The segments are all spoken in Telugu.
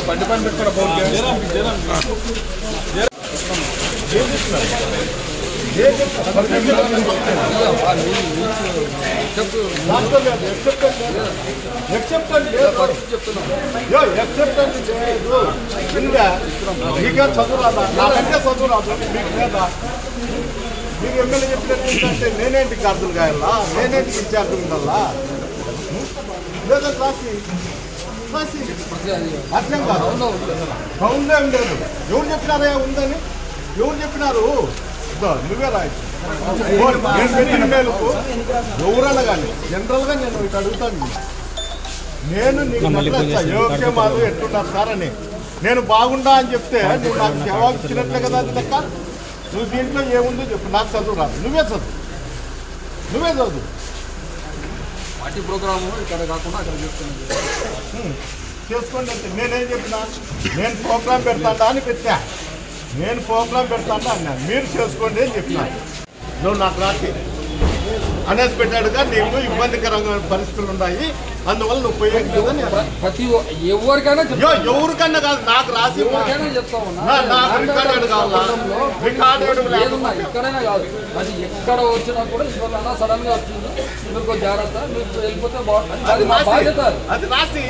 బండి పని పెట్టుకున్న మీకే చదువు రాదా నాకంటే చదువు రాదు మీకు లేదా మీరు ఎమ్మెల్యే చెప్పినట్టు నేనేంటి అర్థం కాయాలా నేనేంటి ఇన్ఛార్జ్ ఉండాలా లేదా రాసి అర్థం కాదు గ్రౌండ్లే ఉండేది ఎవరు చెప్పినారా ఉందని ఎవరు చెప్పినారు నువ్వే రాయి నేను పెట్టిన మేలుకు ఎవరన్నా కానీ జనరల్గా నేను ఇటు అడుగుతాను నేను నీకు యోగ్యం మాది ఎట్టున్నారు సార్ అని నేను బాగుండా అని చెప్తే నువ్వు నాకు జవాబు ఇచ్చినట్లే కదా అది లెక్క నువ్వు దీంట్లో ఏముందో చెప్పు నాకు చదువు రాదు నువ్వే చదువు పార్టీ ప్రోగ్రాము ఇక్కడ కాకుండా అక్కడ చేసుకోండి అంటే నేనేం చెప్పినా నేను ప్రోగ్రాం పెడతాడా అని పెట్టా నేను ప్రోగ్రాం పెడతాడా అన్నా మీరు చేసుకోండి అని చెప్పినా నువ్వు నాకు రాసి అనేసి పెట్టాడుగా నీకు ఇబ్బందికరమైన పరిస్థితులు ఉన్నాయి అందువల్ల నువ్వు పోయేది ప్రతి ఎవరికైనా ఎవరికన్నా కాదు నాకు రాసి ఎక్కడైనా కాదు అది ఎక్కడ వచ్చినా కూడా ఇవాళ సడన్ గా వచ్చింది మీరు జాగ్రత్త మీరు వెళ్ళిపోతే బాగుంటుంది అది మా బాధ్యత అది రాసి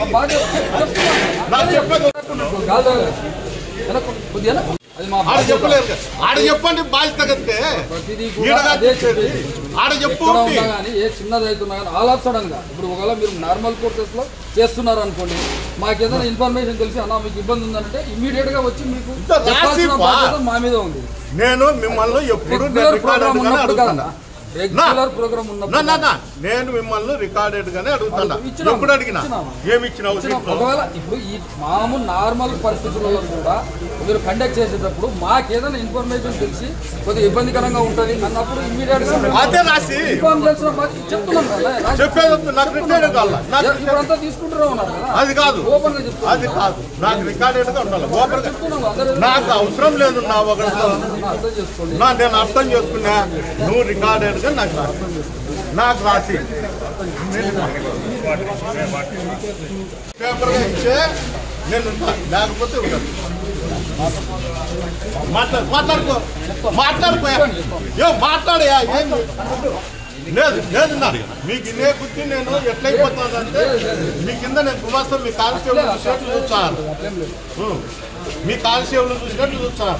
ఆడ చెప్పండి బాధ్యత కడితే ఆడ చెప్పు కానీ ఏ చిన్నది అవుతున్నా కానీ ఆల్ ఆఫ్ సడన్ గా ఇప్పుడు ఒకవేళ మీరు నార్మల్ కోర్సెస్ లో చేస్తున్నారు అనుకోండి మాకు ఏదైనా ఇన్ఫర్మేషన్ తెలిసి అన్నా మీకు ఇబ్బంది ఉందంటే ఇమీడియట్ గా వచ్చి మీకు మా మీద ఉంది నేను మిమ్మల్ని ఎప్పుడు రెగ్యులర్ ప్రోగ్రామ్ ఉన్నప్పుడు నేను మిమ్మల్ని రికార్డెడ్ గానే అడుగుతున్నా ఎప్పుడు అడిగినా ఏమి ఇచ్చినావు ఒకవేళ ఇప్పుడు ఈ మామూలు నార్మల్ పరిస్థితులలో కూడా మీరు కండక్ట్ చేసేటప్పుడు మాకేదైనా ఇన్ఫర్మేషన్ తెలిసి కొద్దిగా ఇబ్బందికరంగా ఉంటుంది అన్నప్పుడు ఇమీడియట్ గా అదే రాసి ఇన్ఫార్మ్ చేసిన చెప్తున్నాం ఇప్పుడంతా తీసుకుంటూ ఉన్నారు కదా అది కాదు ఓపెన్ గా చెప్తున్నా అది కాదు నాకు రికార్డెడ్ గా ఉండాలి ఓపెన్ గా నాకు అవసరం లేదు నా ఒకరితో అర్థం చేసుకోండి నేను అర్థం చేసుకున్నా నువ్వు రికార్డెడ్ గా నాకు రాసి పేపర్ గా ఇచ్చే నేను లేకపోతే ఉండదు మాట్లాడయా లేదు మీకు ఇదే గుర్తి నేను ఎట్లయిపోతానంటే మీ కింద నేను గుమాస్తా మీ కానిస్టేబుల్ చూసినట్లు చూస్తాను మీ కానిస్టేబుల్ చూసినట్లు చూస్తాను